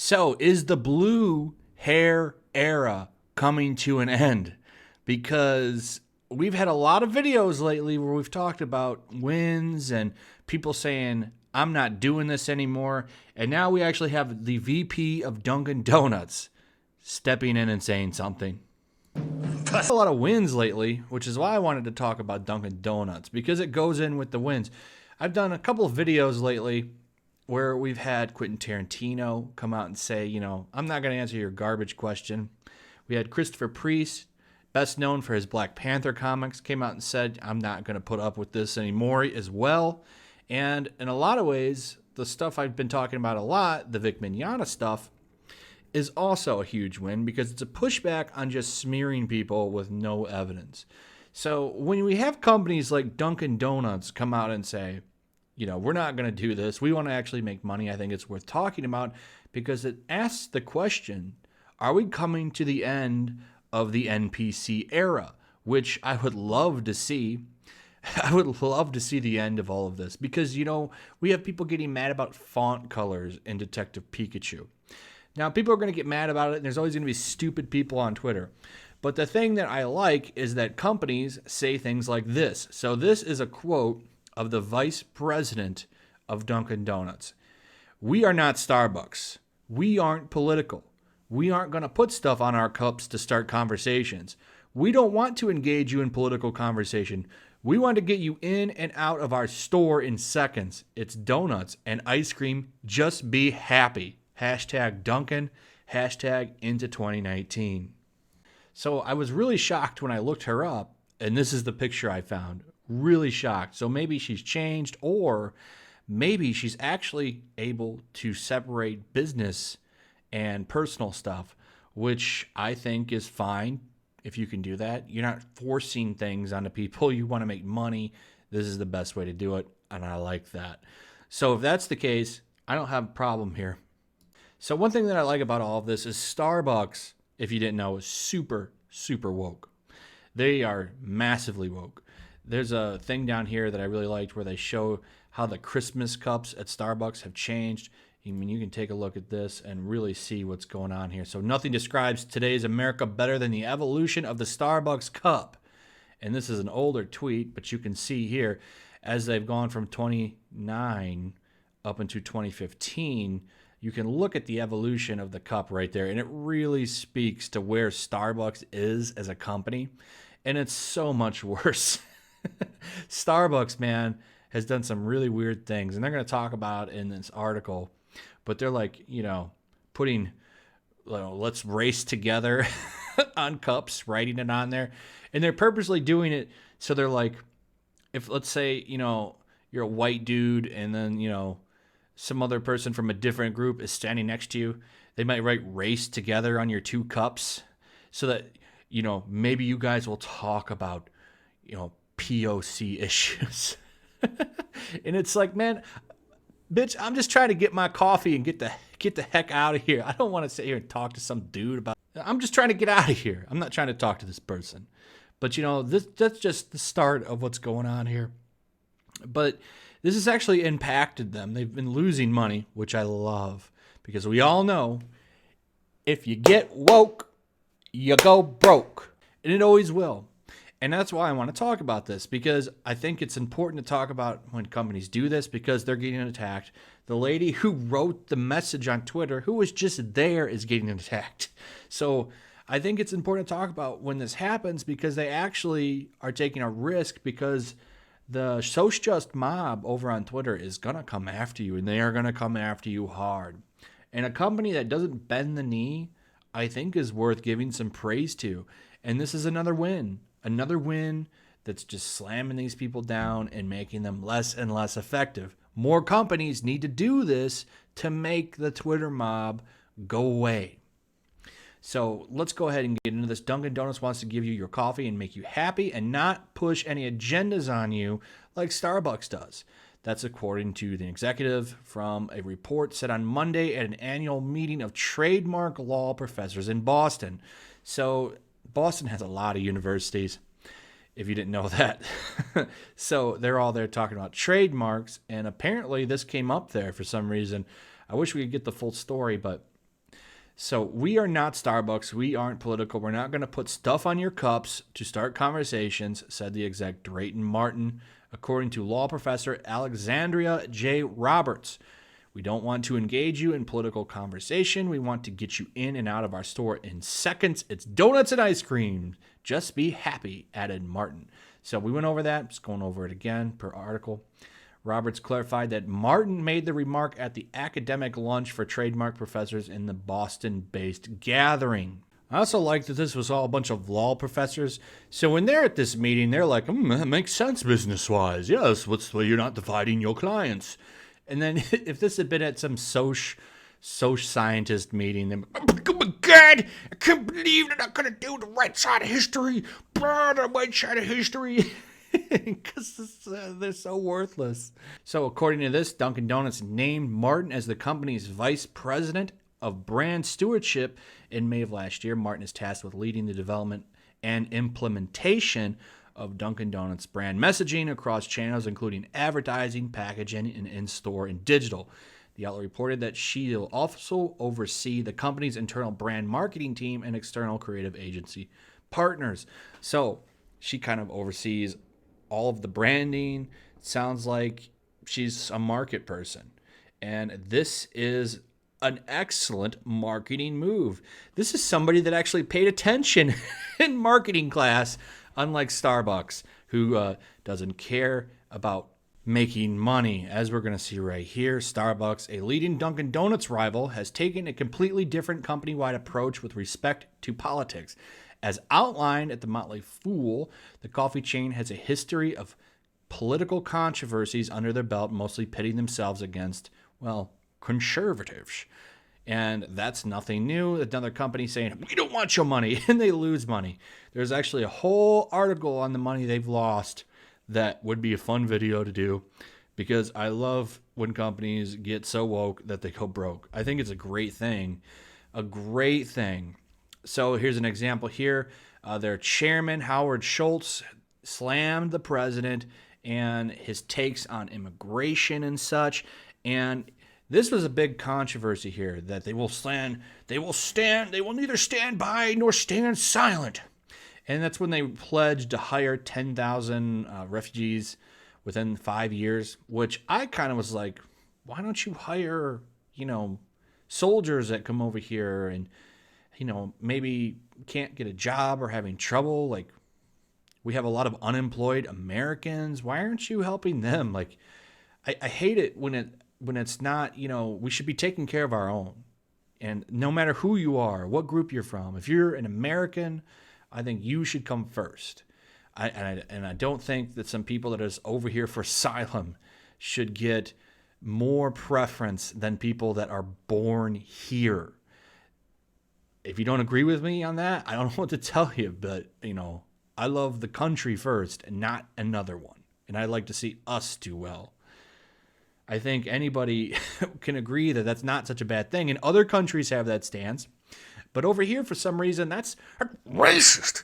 So, is the blue hair era coming to an end? Because we've had a lot of videos lately where we've talked about wins and people saying, I'm not doing this anymore. And now we actually have the VP of Dunkin Donuts stepping in and saying something. A lot of wins lately, which is why I wanted to talk about Dunkin Donuts, because it goes in with the wins. I've done a couple of videos lately where we've had Quentin Tarantino come out and say, I'm not going to answer your garbage question. We had Christopher Priest, best known for his Black Panther comics, came out and said, I'm not going to put up with this anymore as well. And in a lot of ways, the stuff I've been talking about a lot, the Vic Mignogna stuff, is also a huge win because it's a pushback on just smearing people with no evidence. So when we have companies like Dunkin Donuts come out and say, we're not going to do this, we want to actually make money, I think it's worth talking about because it asks the question, are we coming to the end of the NPC era, which I would love to see. I would love to see the end of all of this because, we have people getting mad about font colors in Detective Pikachu. Now, people are going to get mad about it, and there's always going to be stupid people on Twitter. But the thing that I like is that companies say things like this. So this is a quote of the vice president of Dunkin' Donuts. We are not Starbucks. We aren't political. We aren't going to put stuff on our cups to start conversations. We don't want to engage you in political conversation. We want to get you in and out of our store in seconds. It's donuts and ice cream. Just be happy. Hashtag Dunkin', hashtag into 2019. So I was really shocked when I looked her up, and this is the picture I found. Really shocked. So maybe she's changed, or maybe she's actually able to separate business and personal stuff, which I think is fine if you can do that. You're not forcing things onto people. You want to make money. This is the best way to do it, and I like that. So if that's the case, I don't have a problem here. So one thing that I like about all of this is Starbucks, if you didn't know, is super, super woke. They are massively woke. There's a thing down here that I really liked where they show how the Christmas cups at Starbucks have changed. I mean, you can take a look at this and really see what's going on here. So nothing describes today's America better than the evolution of the Starbucks cup. And this is an older tweet, but you can see here, as they've gone from 29 up into 2015, you can look at the evolution of the cup right there. And it really speaks to where Starbucks is as a company. And it's so much worse. Starbucks, man, has done some really weird things. And they're going to talk about in this article. But they're like, putting, let's race together on cups, writing it on there. And they're purposely doing it. So they're like, if let's say, you're a white dude and then, some other person from a different group is standing next to you, they might write race together on your two cups so that, maybe you guys will talk about, POC issues. And it's like, man, bitch, I'm just trying to get my coffee and get the heck out of here. I don't want to sit here and talk to some dude about. I'm just trying to get out of here. I'm not trying to talk to this person. But that's just the start of what's going on here. But this has actually impacted them. They've been losing money, which I love, because we all know if you get woke, you go broke, and it always will. And that's why I want to talk about this, because I think it's important to talk about when companies do this, because they're getting attacked. The lady who wrote the message on Twitter, who was just there, is getting attacked. So I think it's important to talk about when this happens, because they actually are taking a risk, because the Socialist mob over on Twitter is going to come after you, and they are going to come after you hard. And a company that doesn't bend the knee, I think, is worth giving some praise to. And this is another win. Another win that's just slamming these people down and making them less and less effective. More companies need to do this to make the Twitter mob go away. So let's go ahead and get into this. Dunkin' Donuts wants to give you your coffee and make you happy and not push any agendas on you like Starbucks does. That's according to the executive from a report set on Monday at an annual meeting of trademark law professors in Boston. So Boston has a lot of universities, if you didn't know that. So they're all there talking about trademarks, and apparently this came up there for some reason. I wish we could get the full story, but So we are not Starbucks. We aren't political. We're not going to put stuff on your cups to start conversations, said the exec Drayton Martin, according to law professor Alexandria J. Roberts. We don't want to engage you in political conversation. We want to get you in and out of our store in seconds. It's donuts and ice cream. Just be happy, added Martin. So we went over that. Just going over it again per article. Roberts clarified that Martin made the remark at the academic lunch for trademark professors in the Boston-based gathering. I also like that this was all a bunch of law professors. So when they're at this meeting, they're like, that makes sense business-wise. Yes, what's the way you're not dividing your clients? And then if this had been at some social scientist meeting, then, oh my God, I can't believe they're not going to do the right side of history. Blah, the right side of history. Because they're so worthless. So according to this, Dunkin Donuts named Martin as the company's vice president of brand stewardship in May of last year. Martin is tasked with leading the development and implementation of Dunkin Donuts brand messaging across channels, including advertising, packaging, and in-store and digital. The outlet reported that she will also oversee the company's internal brand marketing team and external creative agency partners. So she kind of oversees all of the branding. Sounds like she's a market person. And this is an excellent marketing move. This is somebody that actually paid attention in marketing class, unlike Starbucks, who doesn't care about making money. As we're going to see right here, Starbucks, a leading Dunkin Donuts rival, has taken a completely different company-wide approach with respect to politics. As outlined at the Motley Fool, the coffee chain has a history of political controversies under their belt, mostly pitting themselves against, conservatives. And that's nothing new. Another company saying, we don't want your money, and they lose money. There's actually a whole article on the money they've lost that would be a fun video to do, because I love when companies get so woke that they go broke. I think it's a great thing. A great thing. So here's an example here. Their chairman, Howard Schultz, slammed the president and his takes on immigration and such. And this was a big controversy here, that they will neither stand by nor stand silent. And that's when they pledged to hire 10,000 refugees within 5 years, which I kind of was like, why don't you hire, soldiers that come over here and, maybe can't get a job or having trouble? Like, we have a lot of unemployed Americans. Why aren't you helping them? Like, I hate it when it's not, we should be taking care of our own. And no matter who you are, what group you're from, if you're an American, I think you should come first. I don't think that some people that is over here for asylum should get more preference than people that are born here. If you don't agree with me on that, I don't know what to tell you, but, I love the country first and not another one. And I'd like to see us do well. I think anybody can agree that that's not such a bad thing. And other countries have that stance. But over here, for some reason, that's racist,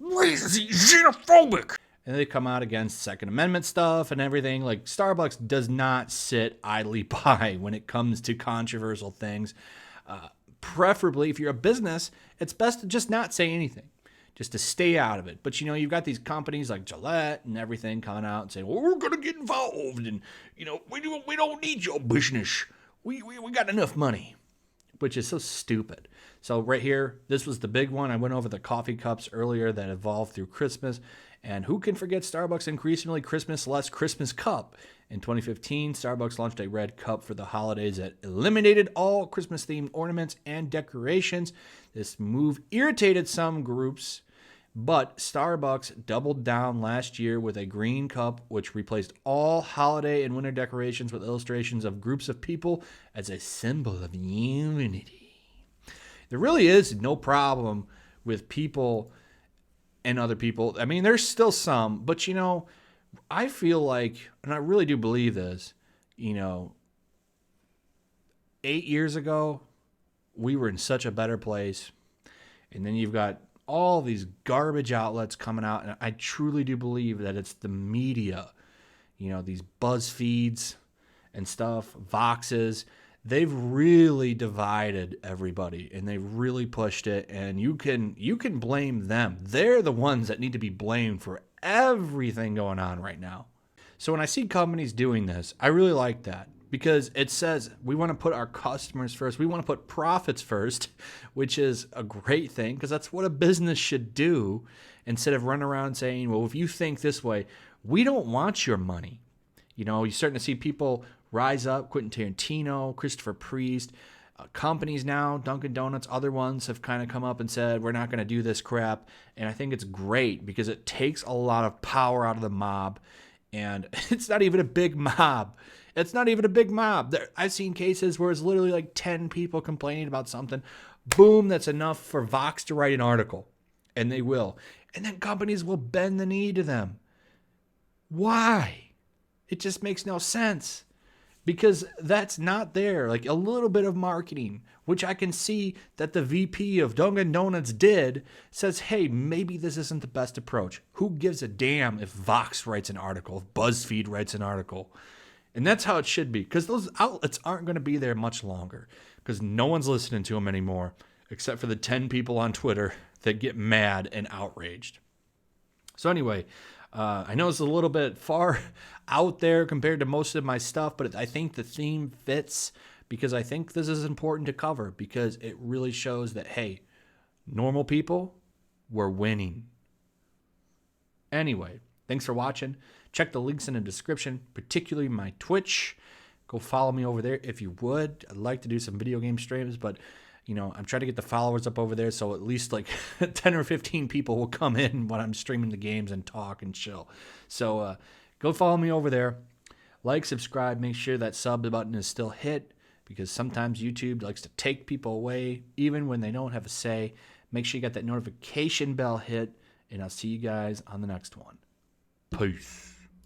xenophobic. And they come out against Second Amendment stuff and everything. Like, Starbucks does not sit idly by when it comes to controversial things. Preferably, if you're a business, it's best to just not say anything, just to stay out of it. But, you've got these companies like Gillette and everything coming out and saying, well, we're going to get involved. And, we don't need your business. We got enough money, which is so stupid. So right here, this was the big one. I went over the coffee cups earlier that evolved through Christmas. And who can forget Starbucks' increasingly Christmas-less Christmas cup? In 2015, Starbucks launched a red cup for the holidays that eliminated all Christmas-themed ornaments and decorations. This move irritated some groups, but Starbucks doubled down last year with a green cup, which replaced all holiday and winter decorations with illustrations of groups of people as a symbol of unity. There really is no problem with people and other people. I mean, there's still some, but I feel like, and I really do believe this, 8 years ago, we were in such a better place. And then you've got all these garbage outlets coming out. And I truly do believe that it's the media, these BuzzFeeds and stuff, Voxes, they've really divided everybody, and they've really pushed it, and you can blame them. They're the ones that need to be blamed for everything going on right now. So when I see companies doing this, I really like that, because it says we want to put our customers first. We want to put profits first, which is a great thing, because that's what a business should do, instead of running around saying, well, if you think this way, we don't want your money. You know, you're starting to see people rise up. Quentin Tarantino, Christopher Priest, companies now, Dunkin Donuts, other ones have kind of come up and said, we're not going to do this crap. And I think it's great, because it takes a lot of power out of the mob. And it's not even a big mob. It's not even a big mob. I've seen cases where it's literally like 10 people complaining about something. Boom, that's enough for Vox to write an article. And they will. And then companies will bend the knee to them. Why? It just makes no sense, because that's not there. Like a little bit of marketing, which I can see that the VP of Dunkin Donuts did, says, hey, maybe this isn't the best approach. Who gives a damn if Vox writes an article, if BuzzFeed writes an article? And that's how it should be, because those outlets aren't going to be there much longer, because no one's listening to them anymore, except for the 10 people on Twitter that get mad and outraged. So anyway, I know it's a little bit far out there compared to most of my stuff, but I think the theme fits, because I think this is important to cover, because it really shows that, hey, normal people, we're winning. Anyway, thanks for watching. Check the links in the description, particularly my Twitch. Go follow me over there if you would. I'd like to do some video game streams, but you know, I'm trying to get the followers up over there, so at least like 10 or 15 people will come in when I'm streaming the games and talk and chill. So go follow me over there. Like, subscribe, make sure that sub button is still hit, because sometimes YouTube likes to take people away even when they don't have a say. Make sure you got that notification bell hit, and I'll see you guys on the next one. Peace.